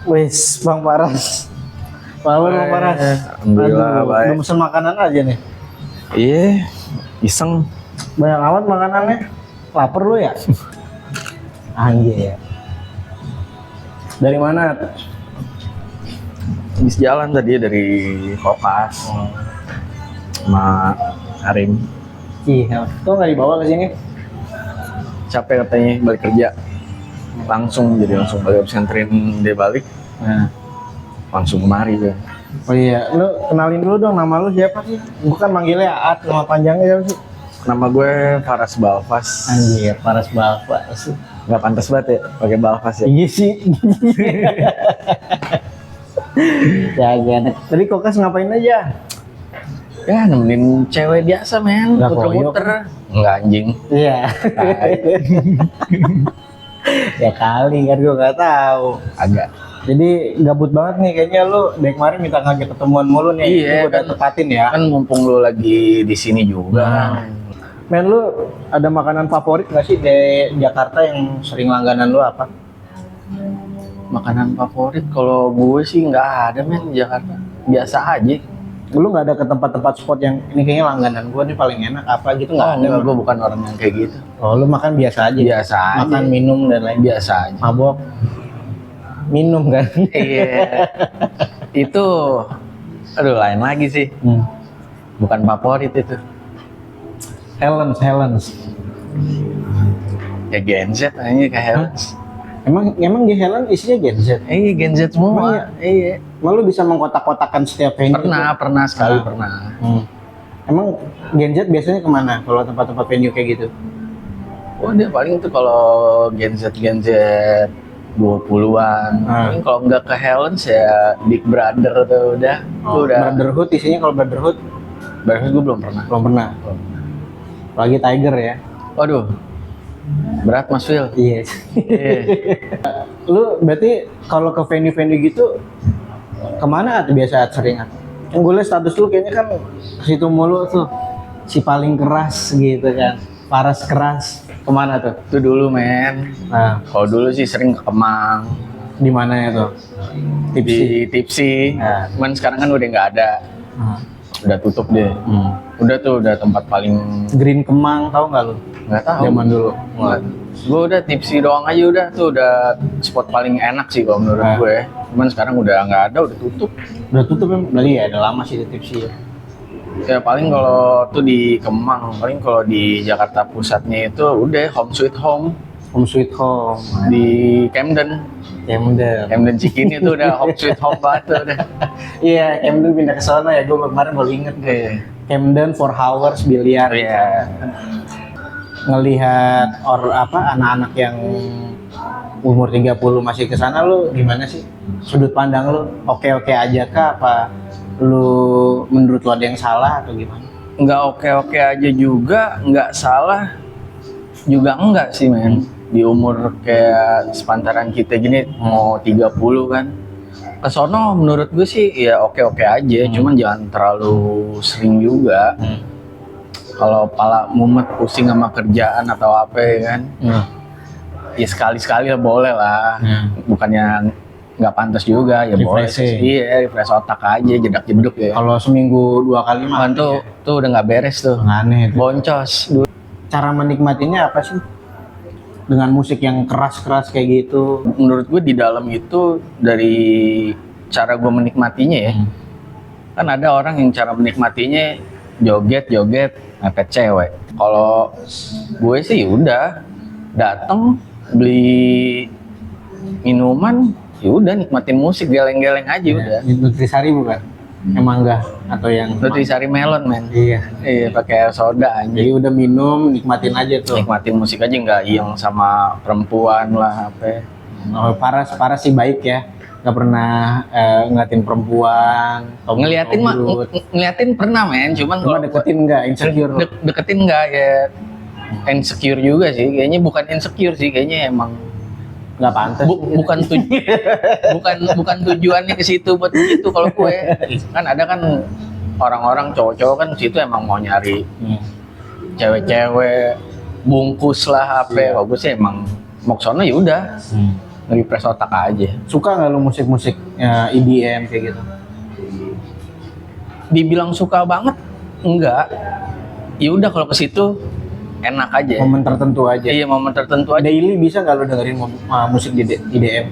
Wis, Bang Paras. Bang Paras. Alhamdulillah, baik. Udah pesen makanan aja nih. Iya, iseng. Banyak amat makanannya. Lapar lu ya? Anjir ya. Dari mana? Habis jalan tadi dari Kokas sama Harim. Iya, kok nggak dibawa ke sini? Capek katanya balik kerja. Langsung balik habis nganterin dia balik. Nah. Langsung kemari ya. Oh iya, lu kenalin dulu dong, nama lu siapa sih? Bukan manggilnya Aat, nama panjangnya siapa sih? Nama gue Faras Balfas. Anjir, Paras Balfas. Nggak pantas banget ya pakai Balfas ya. Iya sih. Ya, gak. Tadi Kokas ngapain aja? Ya nemenin cewek biasa men, Nggak muter-muter. Enggak anjing. Iya. Ya kali kan gue nggak tahu. Agak. Jadi gabut banget nih kayaknya lu dari kemarin minta ngajak ketemuan mulu nih. Iya, Ini udah kan. tepatin ya. Kan mumpung lu lagi di sini juga. Men, lu ada makanan favorit nggak sih di Jakarta yang sering langganan lu apa? Makanan favorit kalau gue sih nggak ada men di Jakarta. Biasa aja. Lu nggak ada ke tempat-tempat spot yang ini kayaknya langganan gua nih paling enak apa gitu nggak ada? Gue bukan orang yang kayak gitu. Oh, lu makan biasa aja. Biasa aja. Makan minum dan lain. Biasa aja. Mabok. Minum kan? Iya. Itu aduh lain lagi sih. Bukan favorit itu. Helens. Ya Gen Z aja kayak Helens. Emang di Helen isinya Gen Z? Iya Gen Z semua. Iya. Emang lu bisa mengkotak-kotakan setiap venue? Pernah sekali Ah. pernah. Emang Gen Z biasanya kemana kalau tempat-tempat venue kayak gitu? Oh dia paling tuh kalau Gen Z 20-an. Paling kalau nggak ke Helens ya Big Brother tuh udah. Tuh udah. Brotherhood isinya kalau Brotherhood Brotherhood gue belum pernah. belum pernah. Apalagi Tiger ya. Waduh. Berat Mas Phil. Iya. Iya. Lu berarti kalau ke venue-venue gitu kemana tuh biasa sering? Yang gue liat status lu kayaknya kan ke situ mulu tuh. Si paling keras gitu kan. Paras keras. Kemana tuh? Itu dulu men. Nah, Kalau dulu sih sering ke Kemang. di mana ya tuh? Tipsy. Di Tipsy. Nah. Cuman sekarang kan udah nggak ada. Udah tutup deh. Udah tempat paling Green Kemang tahu nggak lu? nggak tahu. Zaman dulu. Gue udah Tipsy doang aja udah spot paling enak sih kalau menurut Nah. gue. Cuman sekarang udah nggak ada, udah tutup. Udah tutup ya? Berarti ya udah lama sih di Tipsy ya. Ya paling kalau tuh di Kemang, paling kalau di Jakarta Pusatnya itu udah Home Sweet Home Home Sweet Home. di Camden. Camden Cikini itu udah Home Sweet Home banget tuh udah. Iya, Camden pindah ke sana ya. Gue kemarin baru inget. Camden 4 Hours biliar. Iya. Ngelihat anak-anak yang umur 30 masih ke sana, lu gimana sih? Sudut pandang lu oke-oke aja kah apa lu menurut lu ada yang salah atau gimana? Nggak oke-oke aja juga, nggak salah juga enggak sih men. Di umur kayak sepantaran kita gini mau 30 kan. Kesono menurut gue sih ya oke-oke aja, cuman jangan terlalu sering juga. Kalau pala mumet pusing sama kerjaan atau apa ya kan. Ya sekali-sekali lah boleh lah. Bukannya nggak pantas juga ya boleh. Refreshing. Iya, refresh otak aja, jedak-jeduk ya. Kalau seminggu 2 kali mah Kan tuh udah nggak beres tuh. aneh tuh. Boncos. Cara menikmatinya apa sih? Dengan musik yang keras-keras kayak gitu. Menurut gue di dalam itu dari cara gue menikmatinya ya. Kan ada orang yang cara menikmatinya joget mepet cewek. Kalau gue sih udah datang beli minuman, ya udah nikmatin musik geleng-geleng aja udah. Nutrisari bukan? Yang mangga atau yang Nutrisari melon men. Iya. Iya pakai soda aja. Jadi udah minum, nikmatin aja tuh. Nikmatin musik aja nggak yang sama perempuan lah apa. Oh, Paras sih baik ya. Nggak pernah ngeliatin perempuan. Ngeliatin pernah men, cuman Cuma kalau deketin nggak, insecure. deketin nggak ya insecure juga sih. Kayaknya bukan insecure sih, kayaknya emang Nggak pantas. bukan tujuannya ke situ buat begitu kalau gue. Kan ada kan orang-orang cowok-cowok kan situ emang mau nyari cewek-cewek bungkus lah apa. Kalau gue sih emang mau ke sono ya udah. nge-refresh otak aja. Suka nggak lu musik-musik EDM kayak gitu? Dibilang suka banget enggak. Ya udah kalau ke situ enak aja. Momen tertentu aja. Iya, momen tertentu aja. Daily bisa nggak lu dengerin musik EDM?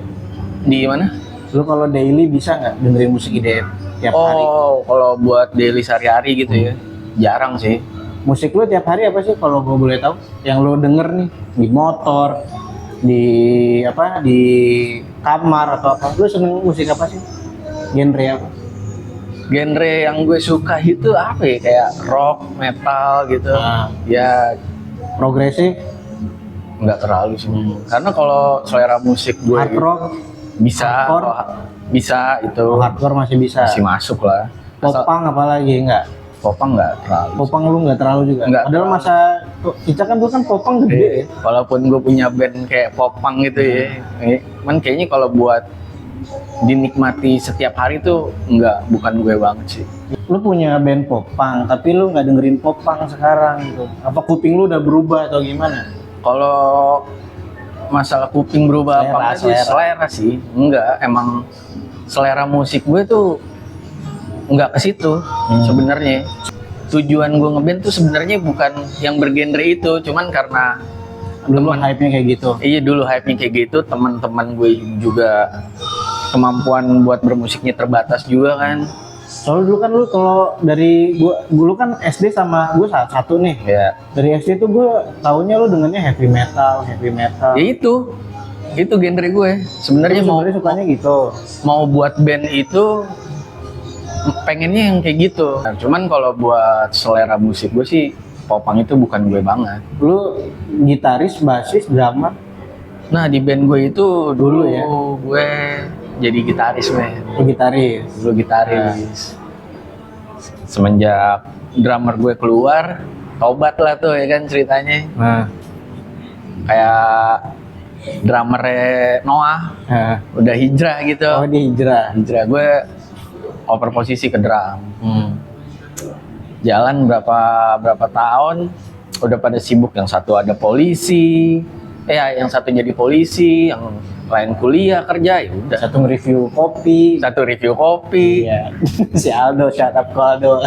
Di mana? Lu kalau daily bisa nggak dengerin musik EDM tiap hari? Oh, kalau buat daily sehari-hari gitu ya. Jarang sih. Musik lu tiap hari apa sih kalau gue boleh tahu? Yang lu denger nih di motor, di apa, di kamar atau apa? Lu seneng musik apa sih? Genre apa? Genre yang gue suka itu apa ya? Kayak rock, metal gitu. Ah. Ya Progresif, nggak terlalu sih. Karena kalau selera musik gue hard gitu, rock, bisa hardcore? bisa itu hardcore masih bisa. masih masuk lah. Popang apalagi enggak? Popang nggak terlalu. Popang lu nggak terlalu juga. Nggak Padahal terlalu. masa kita kan dulu kan popang gede ya. Walaupun gue punya band kayak popang gitu ya, cuman kayaknya kalau buat dinikmati setiap hari tuh bukan gue banget sih. Lu punya band popang, tapi lu nggak dengerin popang sekarang gitu. Apa kuping lu udah berubah atau gimana? Kalau masalah kuping berubah Selera, apa enggak sih? Selera sih, enggak. Emang selera musik gue tuh enggak ke situ sebenarnya. Tujuan gue ngeband tuh sebenarnya bukan yang bergenre itu, cuman karena Dulu hype-nya kayak gitu. iya dulu hype-nya kayak gitu, teman-teman gue juga kemampuan buat bermusiknya terbatas juga kan. Soalnya dulu kan lu kalau dari gua dulu kan SD sama gua satu nih. Ya, Dari SD tuh gua taunya lu dengernya heavy metal. ya itu genre gue. Sebenarnya Lu mau sebenarnya sukanya gitu. mau buat band itu pengennya yang kayak gitu. Nah, cuman kalau buat selera musik gue sih popang itu bukan gue banget. Lu gitaris, basis, drummer. Nah di band gue itu dulu ya? gue jadi gitaris men. Lu gitaris. Dulu gitaris. Semenjak drummer gue keluar, tobat lah tuh ya kan ceritanya. Nah, Kayak drummernya Noah udah hijrah gitu. oh dia hijrah. Hijrah gue oper posisi ke drum. Jalan berapa tahun udah pada sibuk, yang satu ada polisi, yang satu jadi polisi, yang lain kuliah kerja, ya udah. Satu nge-review kopi. Satu review kopi. Iya. Si Aldo, shut up Aldo.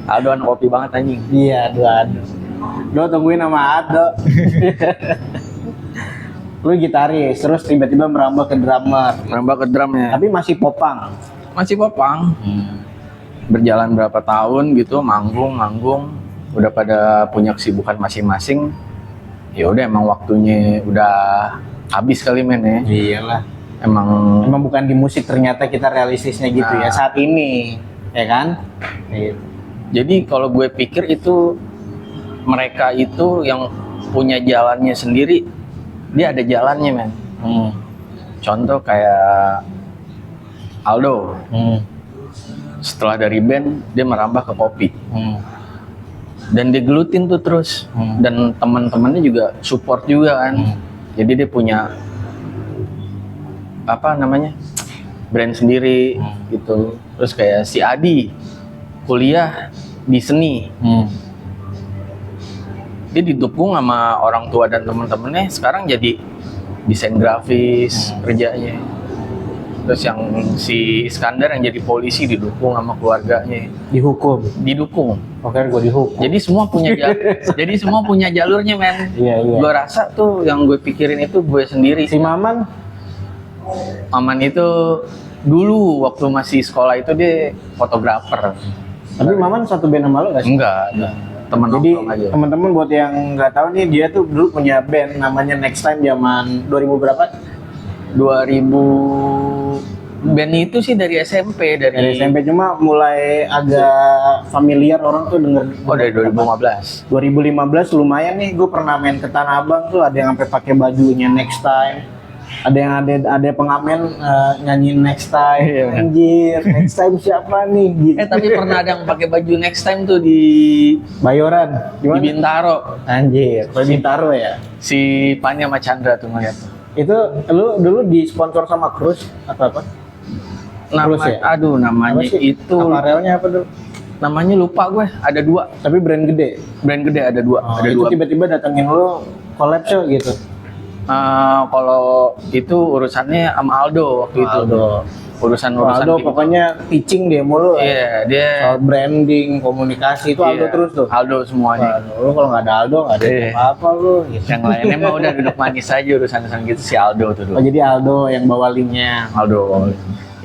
Aldo anak kopi banget anjing. Iya, Aldo. Do tungguin sama Aldo. Lu gitaris, terus tiba-tiba merambah ke drummer. Merambah ke drumnya. Tapi masih popang. Masih popang. Berjalan berapa tahun gitu, manggung, udah pada punya kesibukan masing-masing. Ya udah emang waktunya udah habis kali men ya. Iyalah. Emang bukan di musik ternyata kita realistisnya gitu ya saat ini, ya kan? Gitu. jadi kalau gue pikir itu mereka itu yang punya jalannya sendiri, dia ada jalannya men. Contoh kayak Aldo, setelah dari band dia merambah ke kopi. Dan dia gelutin tuh terus. Dan teman-temannya juga support juga kan. Jadi dia punya brand sendiri gitu. Terus kayak si Adi kuliah di seni. Dia didukung sama orang tua dan teman-temannya, sekarang jadi desain grafis kerjanya. Terus yang si Iskandar yang jadi polisi didukung sama keluarganya. Didukung. Oke, gue dihukum. Jadi semua punya jadi semua punya jalurnya men. Iya. Gue rasa tuh yang gue pikirin itu gue sendiri. Si Maman itu dulu waktu masih sekolah itu dia fotografer. Tapi Maman satu band sama lo gak sih? Enggak. Teman Jadi nongkrong aja. teman-teman buat yang nggak tahu nih, dia tuh dulu punya band namanya Next Time zaman 2000 berapa? 2000 band itu sih dari SMP Dari SMP, cuma mulai agak familiar orang tuh denger. Oh dari 2015. 2015 lumayan nih, gue pernah main ke Tanah Abang tuh, ada yang sampai pakai bajunya Next Time. Ada yang ada pengamen nyanyi Next Time. Iya, Anjir, Next Time siapa nih? Gitu. Tapi pernah ada yang pakai baju Next Time tuh di Bayoran. di Bintaro. Anjir, di Bintaro ya. Si Pani sama Chandra tuh ngeliat. Itu lu dulu disponsor sama Cruise atau apa? Cruise ya? Aduh namanya Apa sih? itu. Aparelnya apa dulu? Namanya lupa gue. Ada 2. Tapi brand gede. Brand gede ada 2. Oh, Ada itu 2. tiba-tiba datengin lu collab show gitu. Kalau itu urusannya sama Aldo waktu itu. Aldo. Urusan-urusan Aldo kayak pokoknya pitching dia mulu. gitu. Iya, dia Soal branding, komunikasi itu Aldo iya, terus tuh. Aldo semuanya. Lu kalau nggak ada Aldo nggak ada Iya. apa-apa lu. Gitu. Yang lainnya mah udah duduk manis aja urusan-urusan gitu si Aldo tuh dulu. Oh jadi Aldo yang bawa linknya. Aldo.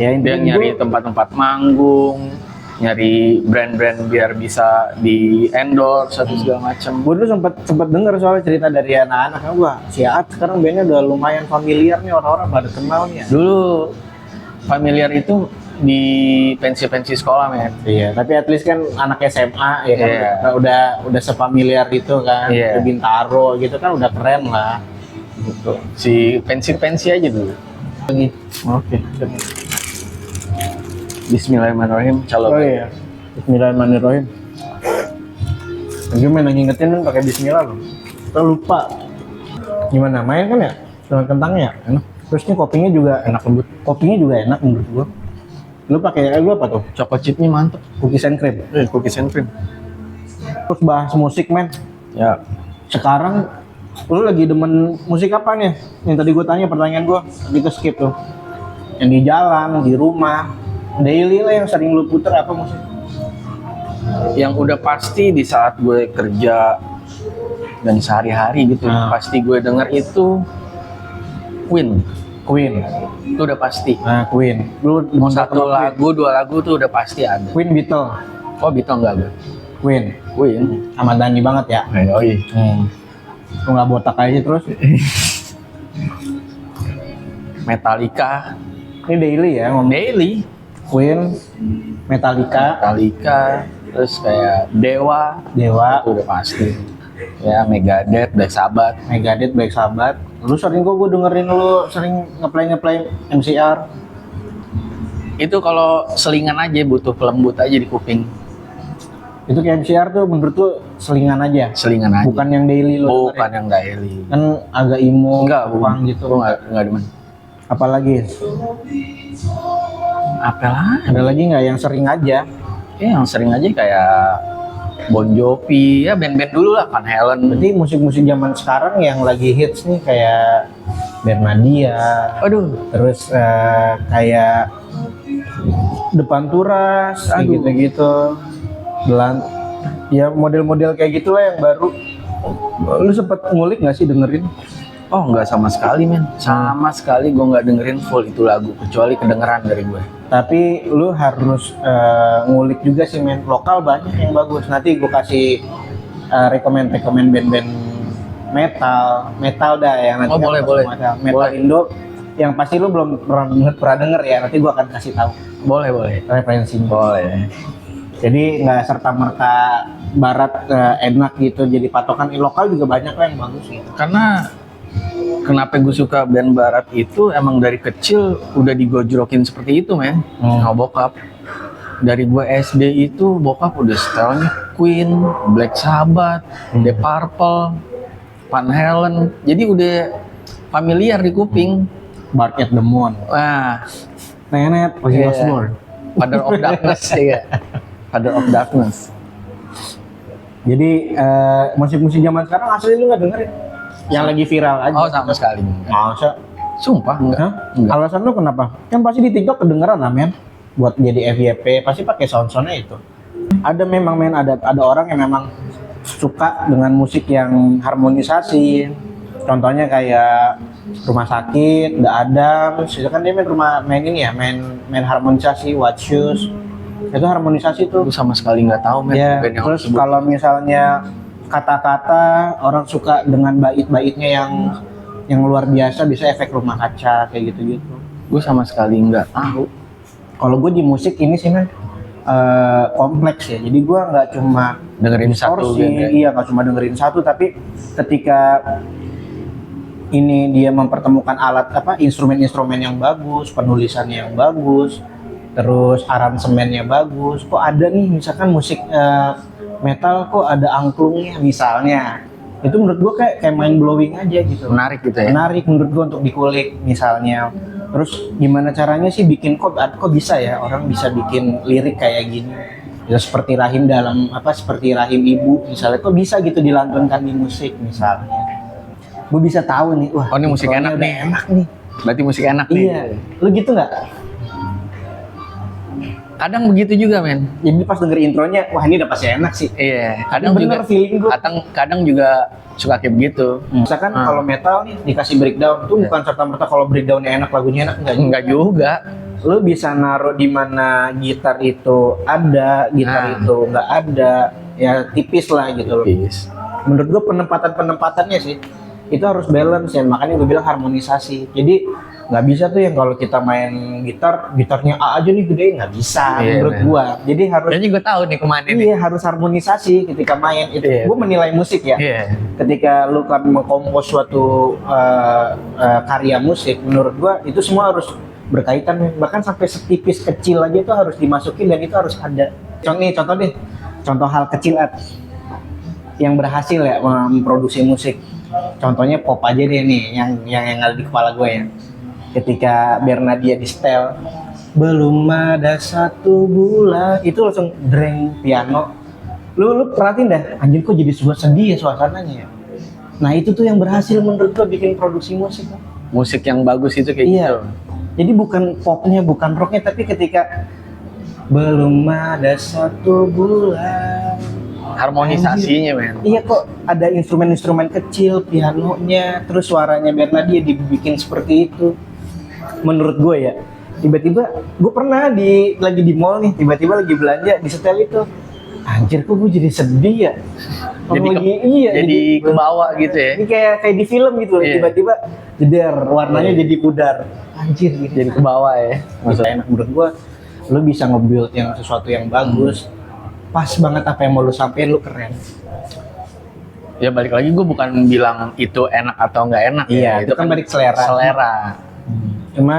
Ya Dia intinya nyari tempat-tempat manggung, nyari brand-brand biar bisa di endorse atau segala macem. gue dulu sempet denger soal cerita dari anak-anak kan gua si Aat sekarang bandnya udah lumayan familiar nih, orang-orang pada kenal nih ya. Dulu familiar itu di pensi-pensi sekolah, men. Iya, tapi at least kan anak SMA ya kan Iya. udah sepamiliar itu kan. Iya. Ke Bintaro gitu kan udah keren lah. Gitu. Si pensi-pensi aja dulu. Oke. Bismillahirrahmanirrahim. Calon. Oh iya. Bismillahirrahmanirrahim. Gue main ngingetin kan pakai bismillah loh. Kita lupa. Gimana? Main kan ya? Dengan kentangnya enak. Terus ini kopinya juga enak lembut. Kopinya juga enak menurut gua. Lu pakai lu apa tuh? Choco chipnya mantep. Cookies and cream. Cookies and cream. Terus bahas musik, men. Ya. Sekarang lu lagi demen musik apa nih? Yang tadi gue tanya pertanyaan gue, tadi ke skip tuh. Yang di jalan, di rumah, daily lah yang sering lu puter apa musik? Yang udah pasti di saat gue kerja dan sehari-hari gitu, pasti gue denger itu Queen. Queen. Itu udah pasti. Nah, Queen. Lu Mau satu lagu, dua lagu tuh udah pasti ada. Queen Beatle. Oh, Beatle enggak gue. Queen. Queen. Ahmad Dhani banget ya. Oh iya. Lu nggak botak aja terus. Metallica. Ini daily ya ngomong. Daily. Queen, Metallica, Terus kayak Dewa. Dewa, Itu udah pasti. Ya, Megadeth, Black Sabbath. Megadeth, Black Sabbath. Lu sering kok gue dengerin lu sering ngeplay MCR. Itu kalau selingan aja, butuh pelembut aja di kuping. Itu kayak MCR tuh menurut lu selingan aja. Selingan aja. Bukan yang daily lu Bukan dengerin. yang daily. Kan agak emo, Enggak, punk gitu. Gue enggak demen. Apalagi Apalah? ada lagi nggak yang sering aja? Ya, yang sering aja kayak Bon Jovi, ya band-band dulu lah, Van Halen. Berarti musik-musik zaman sekarang yang lagi hits nih kayak Bernadia, Aduh, terus kayak Depan Turas, kayak Aduh. gitu-gitu. Ya model-model kayak gitulah yang baru. Lu sempet ngulik nggak sih dengerin? oh nggak sama sekali, men. Sama sekali gue nggak dengerin full itu lagu, kecuali kedengeran dari gue. Tapi lu harus ngulik juga sih, men. Lokal banyak yang bagus. Nanti gue kasih rekomend band-band metal dah yang nanti Oh, boleh, masuk boleh. metal Boleh. Indo yang pasti lu belum pernah denger ya. Nanti gue akan kasih tahu Boleh. referensinya. Boleh. Jadi nggak serta merta barat enak gitu jadi patokan. Lokal juga banyak lah yang bagus gitu. Karena kenapa gue suka band barat itu emang dari kecil udah digojrokin seperti itu, men. Sama bokap. Dari gue SD itu bokap udah setelnya Queen, Black Sabbath, Deep Purple, Van Halen. Jadi udah familiar di kuping. Bark at the Moon, Wah, Tenet, Ozzy Iya. Osbourne. Father of Darkness ya. Father of Darkness. Jadi musik-musik zaman sekarang asli lu nggak dengerin? Yang lagi viral aja. Oh, sama sekali enggak. Masa? Sumpah enggak. Hah? Enggak. Alasan lu kenapa? Kan pasti di TikTok kedengeran lah, men. Buat jadi FYP pasti pakai sound-soundnya itu. Ada memang, men, ada orang yang memang suka dengan musik yang harmonisasi. Contohnya kayak Rumah Sakit, The Adams, itu kan dia main ini ya, main harmonisasi, What Shoes. Itu harmonisasi tuh. Gue sama sekali nggak tahu, men. Ya, Band yang terus tersebut. kalau misalnya kata-kata orang suka dengan bait-baitnya yang luar biasa, bisa efek rumah kaca kayak gitu-gitu. Gue sama sekali nggak tahu. Kalau gue di musik ini sih, men, kompleks ya. Jadi gue nggak cuma Dengerin satu distorsi, band ya. iya nggak cuma dengerin satu, tapi ketika ini dia mempertemukan instrumen-instrumen yang bagus, penulisannya yang bagus, terus aransemennya bagus. Kok ada nih misalkan musik metal kok ada angklungnya misalnya. Itu menurut gua kayak mind blowing aja gitu. Menarik gitu ya. Menarik menurut gua untuk dikulik misalnya. Terus gimana caranya sih bikin kok bisa ya orang bisa bikin lirik kayak gini. Ya seperti seperti rahim ibu misalnya, kok bisa gitu dilantunkan di musik misalnya. gue bisa tahu nih, wah Oh, ini musik intronya enak udah nih. enak nih. Berarti musik enak nih. Iya, lu gitu nggak? Kadang begitu juga men. Jadi pas denger intronya, wah ini udah pasti enak sih. Iya. Kadang Bener juga. feeling gue. Kadang juga suka kayak begitu. Misalkan kalau metal nih dikasih breakdown tuh bukan serta-merta kalau breakdownnya enak lagunya enak Enggak juga. Lu bisa naruh di mana gitar itu ada, gitar itu nggak ada, ya tipis lah gitu loh. Tipis. Menurut gua penempatannya sih itu harus balance ya, makanya gue bilang harmonisasi. Jadi nggak bisa tuh yang kalau kita main gitarnya A aja nih gede, nggak bisa menurut gua. Jadi harus Kayaknya gue tahu nih kemana nih. iya harus harmonisasi ketika main itu. Iya. Gua menilai musik ya. Iya. Ketika lu kan mengkompos suatu karya musik, menurut gua itu semua harus berkaitan, bahkan sampai setipis kecil aja itu harus dimasukin dan itu harus ada. Contoh deh, contoh hal kecil yang berhasil ya memproduksi musik. Contohnya pop aja deh nih, yang ada di kepala gue ya. Ketika Bernadia di setel, belum ada 1 bulan, itu langsung dreng piano. Lu perhatiin dah, anjir kok jadi sedih ya suasananya ya. Nah itu tuh yang berhasil menurut gue bikin produksi musik. Musik yang bagus itu kayak Iya. gitu. Jadi bukan popnya, bukan rocknya, tapi ketika belum ada 1 bulan. Harmonisasinya men. Iya kok ada instrumen-instrumen kecil, pianonya, terus suaranya Bernadia dibikin seperti itu. Menurut gue ya, tiba-tiba gue pernah lagi di mall nih, tiba-tiba lagi belanja di setel itu. Anjir kok gue jadi sedih ya. Jadi kebawa gitu ya. Ini kayak di film gitu, Iya. tiba-tiba jeder, warnanya jadi pudar. Anjir gitu. Jadi kebawa ya. Maksudnya enak menurut gua, lu bisa nge-build yang sesuatu yang bagus, pas banget apa yang mau lu sampein, lu keren. Ya balik lagi gue bukan bilang itu enak atau nggak enak Iya, ya. itu kan balik selera. Selera. Cuma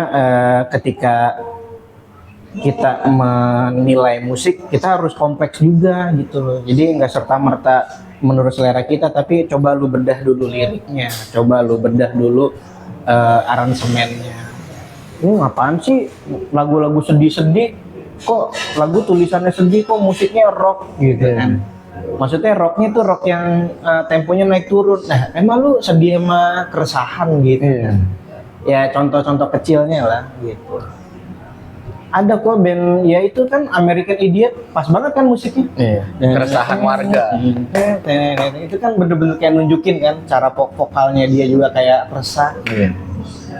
ketika kita menilai musik, kita harus kompleks juga gitu loh. Jadi nggak serta-merta menurut selera kita, tapi coba lu bedah dulu liriknya, coba lu bedah dulu aransemennya. Ini apaan sih lagu-lagu sedih-sedih, kok lagu tulisannya sedih, kok musiknya rock gitu kan. Maksudnya rocknya tuh rock yang temponya naik turun. Nah emang lu sedih sama keresahan gitu. Ya contoh-contoh kecilnya lah gitu. Ada kok band, ya itu kan American Idiot, pas banget kan musiknya. Iya. Keresahan warga. Itu kan bener-bener kayak nunjukin kan cara vokalnya dia juga kayak resah. Iya.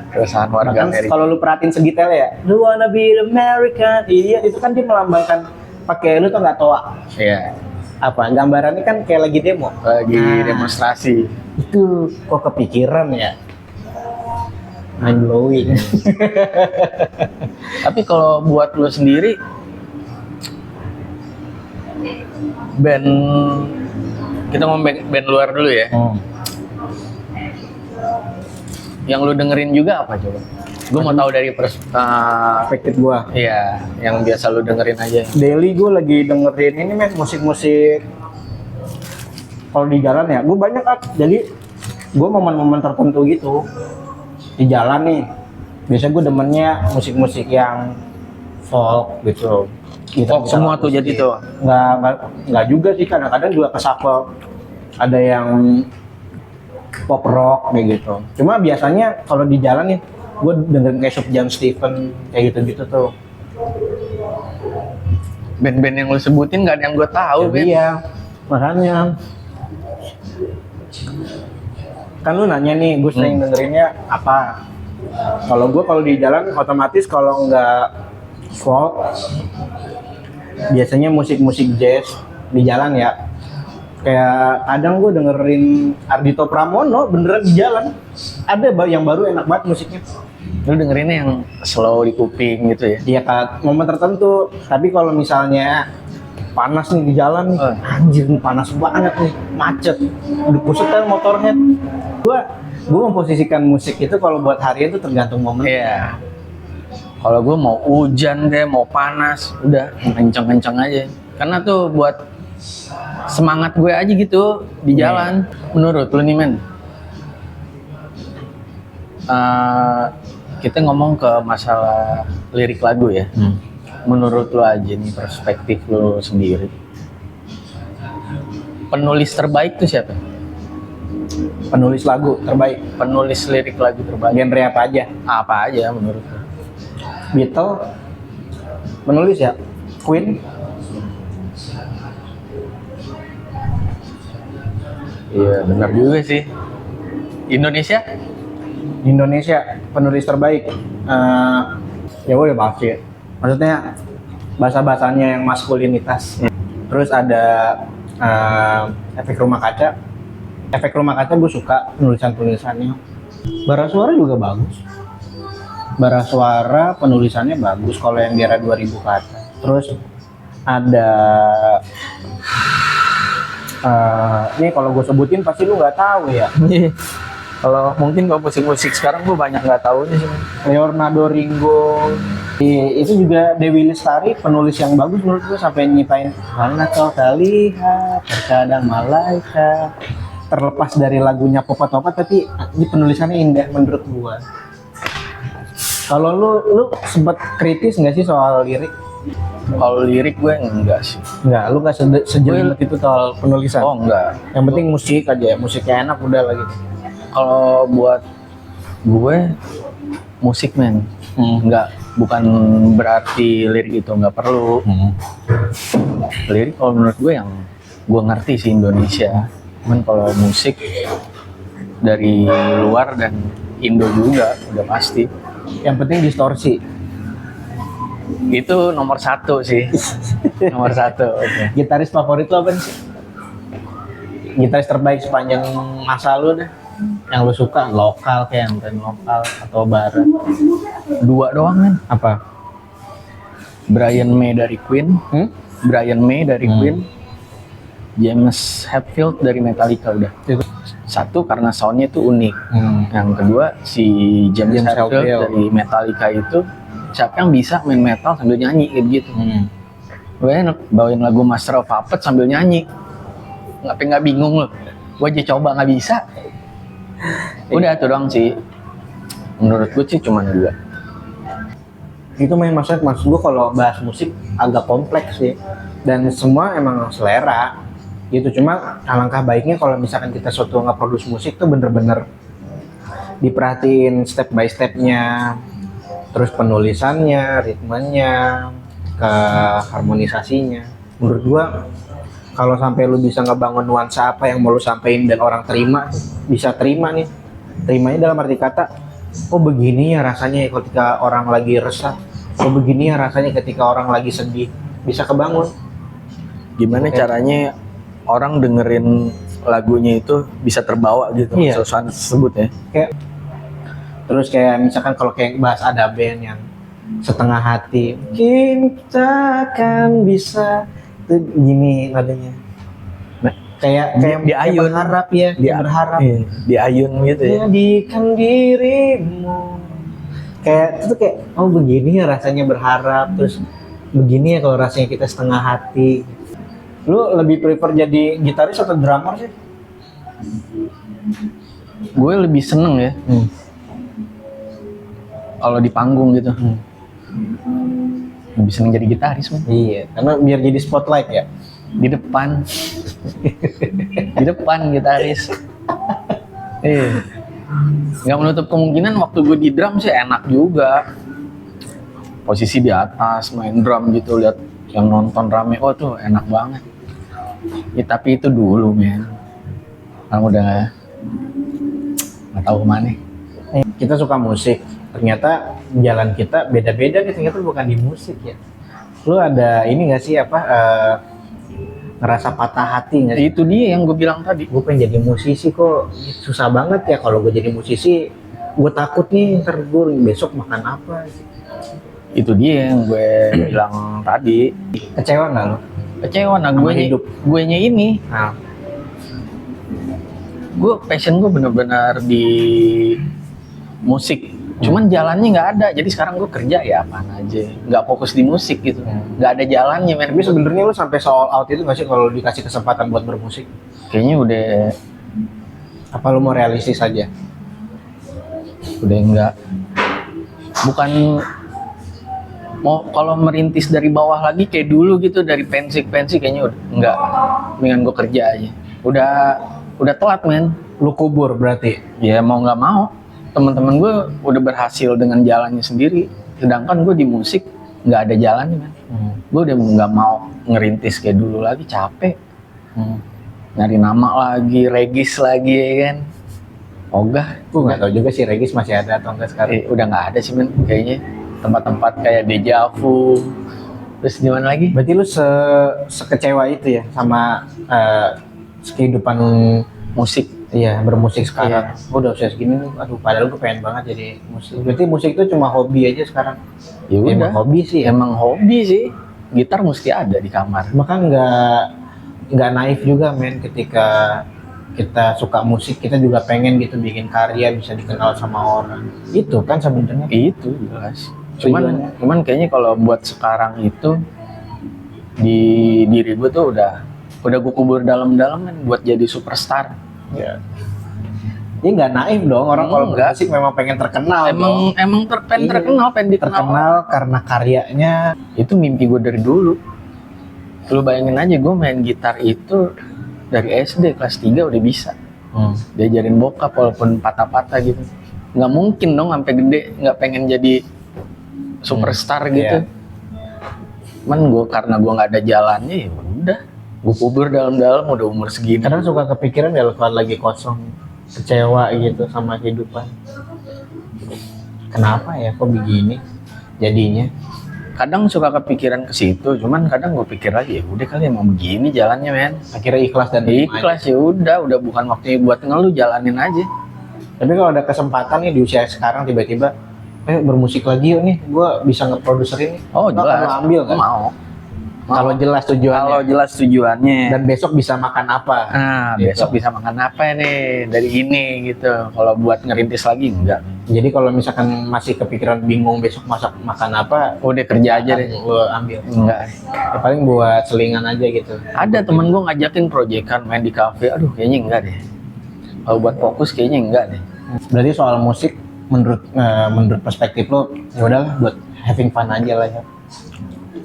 Keresahan warga Bahkan Amerika. kalau lu perhatiin sedetail ya, lu wanna be the American Idiot, itu kan dia melambangkan pakai, lu tau nggak toa? Iya. Apa gambarannya kan kayak lagi demo. Lagi Nah, demonstrasi. itu kok kepikiran ya, mind blowing. Tapi kalau buat lu sendiri, band kita ngomong band luar dulu ya. Yang lu dengerin juga apa coba? Gue mau tahu dari Perspektif gua. iya, yang biasa lu dengerin aja. Daily gue lagi dengerin ini men, musik-musik kalau di jalan ya, gue banyak jadi gue momen-momen tertentu gitu di jalan nih, biasanya gue demennya musik-musik yang folk gitu. Folk semua tuh jadi tuh? Nggak juga sih, kadang-kadang juga ke shuffle, ada yang pop rock kayak gitu. Cuma biasanya kalau di jalan nih gue dengerin kayak Sufjan Stevens kayak gitu-gitu tuh. Band-band yang lu sebutin gak ada yang gue tahu, Ben. Iya, makanya kan lu nanya nih, gue sering dengerinnya apa. Kalau gue kalau di jalan otomatis kalau nggak folk, biasanya musik-musik jazz di jalan ya. Kayak kadang gue dengerin Ardhito Pramono beneran di jalan. Ada yang baru enak banget musiknya. Lu dengerinnya yang slow di kuping gitu ya? Iya kan, momen tertentu. Tapi kalau misalnya panas nih di jalan nih, anjir nih panas banget nih, macet, udah pusat kan motorhead. Gue memposisikan musik itu kalau buat hari itu tergantung momen. Iya. Kalau gue mau hujan kayak mau panas, udah kenceng-kenceng aja. Karena tuh buat semangat gue aja gitu di jalan. Menurut lu nih men, kita ngomong ke masalah lirik lagu ya. Menurut lu aja nih, perspektif lu sendiri, penulis terbaik tuh siapa? Penulis lagu terbaik. Penulis lirik lagu terbaik. Genre apa aja? Apa aja menurut lu? Beatles. Penulis ya. Queen. Iya benar juga sih. Indonesia? Indonesia penulis terbaik. Ya udah pasti. Maksudnya bahasa-bahasanya yang maskulinitas. Terus ada efek rumah kaca. Efek rumah kaca gue suka penulisannya. Bara suara juga bagus. Bara suara penulisannya bagus kalau yang di era 2000 ke atas. Terus ada ini kalau gue sebutin pasti lu nggak tahu ya. Kalau mungkin kalau musik-musik sekarang gue banyak nggak tahunya sih. Leonardo Ringo. Itu juga Dewi Lestari penulis yang bagus menurut gue, sampai nyiptain mana kau terlihat terkadang malaikat. Terlepas dari lagunya popat-popat tapi di penulisannya indah menurut gue. Kalau lu sempat kritis nggak sih soal lirik? Kalau lirik gue enggak sih. Enggak, lu nggak sejelimet itu soal penulisan. Oh enggak. Yang penting musik aja, musiknya enak udah lah gitu. Kalau buat gue musik men, enggak, bukan berarti lirik itu nggak perlu. Lirik kalau menurut gue yang gue ngerti sih Indonesia. Cuman kalau musik dari luar dan Indo juga udah pasti. Yang penting distorsi. Itu nomor satu sih. Nomor satu. Okay. Gitaris favorit lo apa sih? Gitaris terbaik sepanjang masa lu deh. Yang lu suka lokal kayak band lokal atau barat? Dua doang kan? Apa? Brian May dari Queen. Brian May dari Queen. James Hetfield dari Metallica udah. Itu. Satu karena soundnya tuh unik. Yang kedua si James Hetfield dari Metallica itu siapa yang bisa main metal sambil nyanyi gitu. Gue enak bawain lagu Master of Puppets sambil nyanyi. Nggak bingung loh. Gue aja coba nggak bisa. Udah itu doang sih. Menurut gue sih cuma dua. Itu maksud gue kalau bahas musik agak kompleks sih. Dan semua emang selera. Gitu, cuma alangkah baiknya kalau misalkan kita suatu nge-produce musik tuh bener-bener diperhatiin step by stepnya, terus penulisannya, ritmenya, harmonisasinya. Menurut gua kalau sampai lu bisa ngebangun nuansa apa yang mau lu sampein dan orang terima, bisa terima nih. Terimanya dalam arti kata, oh begini ya rasanya ketika orang lagi resah, oh begini ya rasanya ketika orang lagi sedih, bisa kebangun. Gimana caranya orang dengerin lagunya itu bisa terbawa gitu, suasana tersebut ya. Terus kayak misalkan kalau kayak bahas ada band yang setengah hati, mungkin kita akan bisa tuh gini nadanya. Nah, kayak diayun, berharap ya, berharap. Diayun gitu ya. Jadikan dirimu. Kayak itu kayak oh begini ya rasanya berharap, terus begini ya kalau rasanya kita setengah hati. Lu lebih prefer jadi gitaris atau drummer sih? Gue lebih seneng ya kalau di panggung gitu. Lebih seneng jadi gitaris man. Iya, karena biar jadi spotlight ya. Di depan. Di depan gitaris. Nggak menutup kemungkinan waktu gue di drum sih enak juga. Posisi di atas main drum gitu, lihat yang nonton rame, oh tuh enak banget. Ya, tapi itu dulu men. Kamu udah nggak tahu kemana. Kita suka musik, ternyata jalan kita beda-beda nih, ternyata bukan di musik ya. Lu ada ini nggak sih apa ngerasa patah hati nggak sih? Itu dia yang gue bilang tadi. Gue pengen jadi musisi kok susah banget ya. Kalau gue jadi musisi, gue takut nih ntar gue besok makan apa. Itu dia yang gue bilang tadi. Kecewa nggak lo? Kecewa, nah gue nya ini. Nah. Gue passion gue bener-bener di musik. Cuman jalannya nggak ada. Jadi sekarang gue kerja ya apaan aja. Nggak fokus di musik gitu. Nggak ada jalannya men. Tapi sebenarnya lu sampai sold out itu nggak sih kalau dikasih kesempatan buat bermusik? Kayaknya udah. Apa lu mau realistis aja? Udah enggak. Bukan mau kalau merintis dari bawah lagi kayak dulu gitu, dari pensi kayaknya udah enggak. Mendingan gue kerja aja. Udah udah telat men. Lu kubur berarti. Ya mau nggak mau, teman-teman gue udah berhasil dengan jalannya sendiri, sedangkan gue di musik nggak ada jalannya men. Gue udah nggak mau ngerintis kayak dulu lagi, capek. Nyari nama lagi, Regis lagi ya kan. Ogah. Gue nggak tahu juga sih Regis masih ada atau enggak sekarang. Udah nggak ada sih men, kayaknya tempat-tempat kayak Deja Vu. Terus di mana lagi? Berarti lu sekecewa itu ya sama kehidupan Musik. iya bermusik sekarang. Gua udah usia segini nih, aduh padahal gue pengen banget jadi musik. Berarti musik itu cuma hobi aja sekarang. Ya udah. Emang hobi sih ya. Emang hobi sih. Gitar mesti ada di kamar. Maka nggak naif juga men ketika kita suka musik, kita juga pengen gitu bikin karya bisa dikenal sama orang. Itu kan sebenarnya. Itu jelas. Cuman kayaknya kalau buat sekarang itu di diri gue tuh udah gue kubur dalam-dalam kan buat jadi superstar. Ya. Ini nggak naif dong, orang kalau Enggak. bermusik memang pengen terkenal. Emang terkenal, pengen dikenal. Terkenal karena karyanya. Itu mimpi gue dari dulu. Lu bayangin aja gue main gitar itu dari SD kelas 3 udah bisa. Diajarin bokap walaupun patah-patah gitu. Nggak mungkin dong sampai gede nggak pengen jadi superstar gitu. Cuman karena gue nggak ada jalannya ya udah. Gue kubur dalam-dalam udah umur segini. Kadang suka kepikiran ya kalau lagi kosong, kecewa gitu sama kehidupan. Kenapa ya kok begini jadinya? Kadang suka kepikiran ke situ, cuman kadang gue pikir lagi ya udah kali emang begini jalannya men. Akhirnya ikhlas dan terima Ikhlas ya udah bukan waktunya buat ngeluh, jalanin aja. Tapi kalau ada kesempatan nih di usia sekarang tiba-tiba bermusik lagi yuk nih, gue bisa ngeproduser ini. Oh Lo jelas. akan lo ambil kan? Mau. Kalau jelas tujuannya. Kalau jelas tujuannya. Dan besok bisa makan apa? Nah, Gitu. besok bisa makan apa nih dari ini gitu. Kalau buat ngerintis lagi enggak. Jadi kalau misalkan masih kepikiran bingung besok makan apa, Udah kerja aja deh. lo ambil. Enggak. Ya, paling buat selingan aja gitu. Ada temen gue ngajakin proyekan main di kafe. Aduh kayaknya enggak deh. Kalau buat fokus kayaknya enggak deh. Berarti soal musik menurut perspektif lo ya udahlah buat having fun aja lah ya.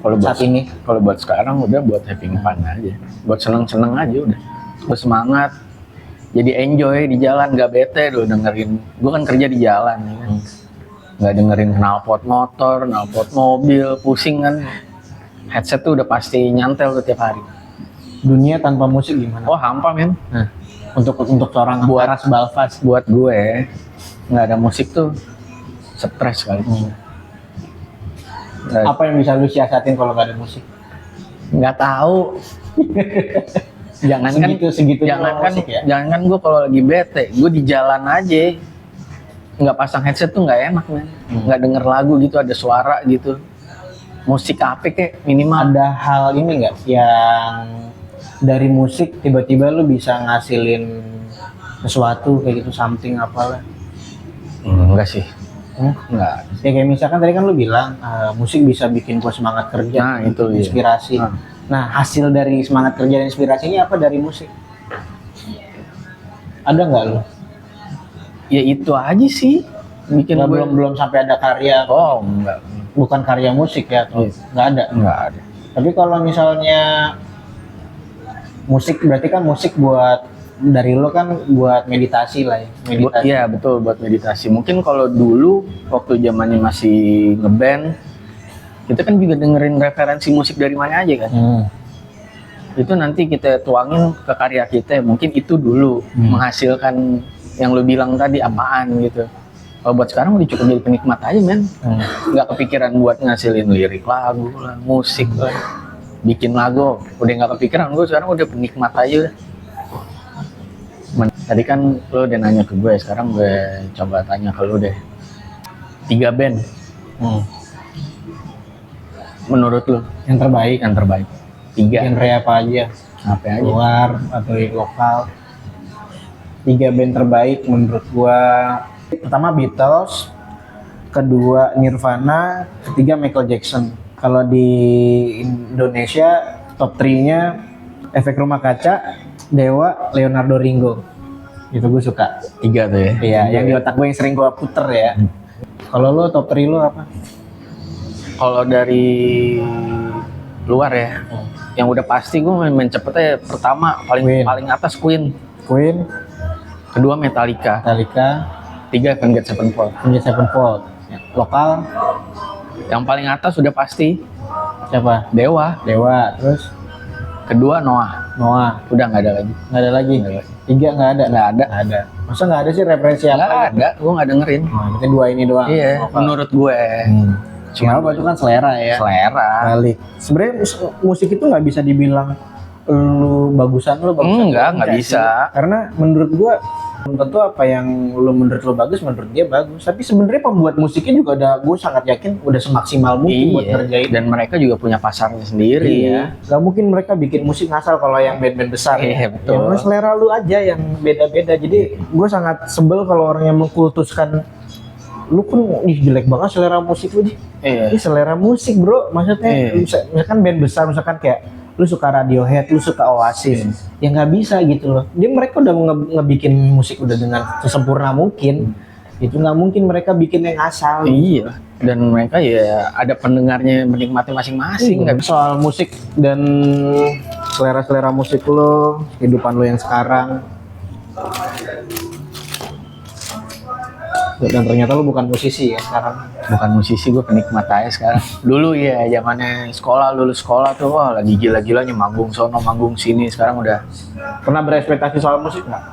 Kalau buat Saat ini kalau buat sekarang udah buat having fun aja. Buat seneng-seneng aja udah. Buat semangat. Jadi enjoy di jalan, nggak bete loh dengerin. Gue kan kerja di jalan ya kan. Nggak dengerin knalpot motor, knalpot mobil, pusing kan. Headset tuh udah pasti nyantel tuh tiap hari. dunia tanpa musik gimana? Oh hampa men. Nah, untuk seorang Aras Balfas. Buat gue nggak ada musik tuh stres kali. Apa yang bisa lu siasatin kalau nggak ada musik? Nggak tahu. Jangankan musik ya? jangankan gue kalau lagi bete, gue di jalan aja nggak pasang headset tuh nggak enak men. Nggak denger lagu gitu, ada suara gitu. Musik apa kek minimal. Ada hal ini nggak yang dari musik tiba-tiba lu bisa ngasilin sesuatu kayak gitu, something apalah? Enggak sih. Enggak. Ya kayak misalkan tadi kan lu bilang musik bisa bikin gua semangat kerja, Nah, itu iya. inspirasi. Nah, hasil dari semangat kerja dan inspirasinya apa dari musik? Ada nggak lu? Ya itu aja sih bikin Nggak, gue. belum sampai ada karya. Oh enggak. Bukan karya musik ya, atau nggak ada? Enggak ada. Tapi kalau misalnya musik berarti kan musik buat dari lo kan buat meditasi lah ya. Meditasi. Iya betul buat meditasi. Mungkin kalau dulu waktu zamannya masih ngeband, kita kan juga dengerin referensi musik dari mana aja kan. Itu nanti kita tuangin ke karya kita. Mungkin itu dulu menghasilkan yang lo bilang tadi apaan gitu. Kalau buat sekarang udah cukup jadi penikmat aja men. Nggak kepikiran buat ngasilin lirik lagu lah, musik lah, bikin lagu. Udah nggak kepikiran, gue sekarang udah penikmat aja udah. Tadi kan lo udah nanya ke gue, sekarang gue coba tanya ke lo deh. 3 band menurut lo Yang terbaik. yang terbaik? 3. Genre apa aja? Apa aja? Luar atau lokal? 3 band terbaik menurut gua. Pertama Beatles, kedua Nirvana, ketiga Michael Jackson. Kalau di Indonesia top 3-nya Efek Rumah Kaca, Dewa, Leonardo Ringo. Itu gue suka. 3 tuh ya? Iya, yang di otak gue yang sering gue puter ya. Kalau lo top 3 lo apa? Kalau dari luar ya, yang udah pasti gue main cepetnya pertama paling Queen. paling atas Queen. Queen, kedua Metallica, Metallica, tiga Avenged Sevenfold. Avenged Sevenfold. Ya. Lokal Yang paling atas sudah pasti siapa? Dewa, Dewa, terus kedua Noah. Noah. Udah nggak ada lagi. Nggak ada lagi. Nggak ada lagi. Tiga nggak ada. Nggak ada. Nggak ada. Masa nggak ada sih referensi Nggak apa? ada, gue nggak dengerin. Nah, berarti dua ini doang. Iya, Lokal. menurut gue. Cuma apa itu kan selera ya. Selera. Balik. Sebenarnya musik itu nggak bisa dibilang lu bagusan. Nggak sih. bisa. Karena menurut gua belum tentu apa yang lu menurut lu bagus menurut dia bagus. Tapi sebenarnya pembuat musiknya juga gua sangat yakin udah semaksimal mungkin buat ngerjain. Dan mereka juga punya pasarnya sendiri. Iya. Gak mungkin mereka bikin musik ngasal kalau yang band-band besar. Iya, betul. Ya, selera lu aja yang beda-beda. Jadi gua sangat sebel kalau orang yang mengkultuskan lu kan jelek banget selera musik lu. Iya. Ini selera musik bro, maksudnya misalkan band besar misalkan kayak lu suka Radiohead, lu suka Oasis, ya nggak bisa gitu loh. Dia mereka udah ngebikin musik udah dengan sesempurna mungkin, itu nggak mungkin mereka bikin yang asal. Iya. Dan mereka ya ada pendengarnya menikmati masing-masing. Nggak bisa. Soal musik dan selera musik lo, kehidupan lo yang sekarang. Dan ternyata lu bukan musisi ya sekarang. Bukan musisi, gue penikmat aja sekarang. Dulu ya zamannya sekolah, lulus sekolah tuh wah lagi gila-gilanya manggung sono manggung sini. Sekarang udah. Pernah berekspektasi soal musik nggak?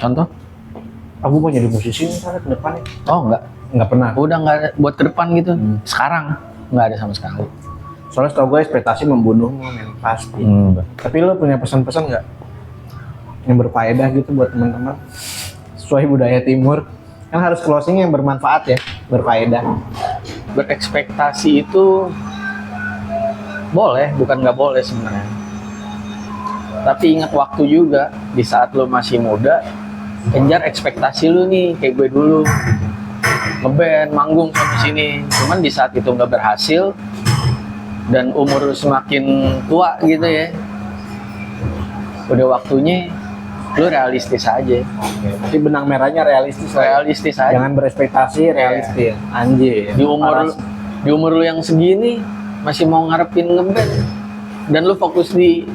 Contoh? Aku mau jadi musisi misalnya ke depannya. Oh enggak. Nggak pernah. Udah nggak ada buat ke depan gitu. Sekarang nggak ada sama sekali. Soalnya setahu gue ekspektasi membunuhmu men, pasti. Tapi lu punya pesan-pesan nggak yang berfaedah gitu buat teman-teman sesuai budaya timur? Kan harus closing yang bermanfaat ya, berfaedah. Berekspektasi itu boleh, bukan nggak boleh sebenarnya. Tapi ingat waktu juga, di saat lo masih muda, kejar ekspektasi lu nih, kayak gue dulu. Ngeband, manggung sama sini. Cuman di saat itu nggak berhasil, dan umur lu semakin tua gitu ya, udah waktunya lu realistis aja. Tapi benang merahnya realistis. Realistis aja. Jangan berekspektasi, realistis. Anjir. Di umur lu yang segini masih mau ngarepin ngeband dan lu fokus di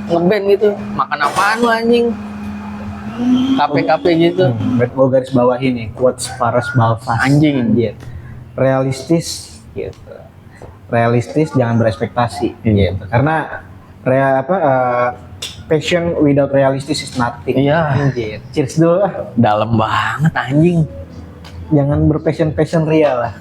ngeband gitu, makan apaan lu anjing? KP gitu. Gue garis bawah ini, quotes Faras Balfas. Anjing. Realistis gitu. Realistis, jangan berekspektasi gitu. Karena passion without realistis is nothing. Iya. Anjir. Cheers dulu lah. Dalam banget anjing. Jangan berpassion real lah.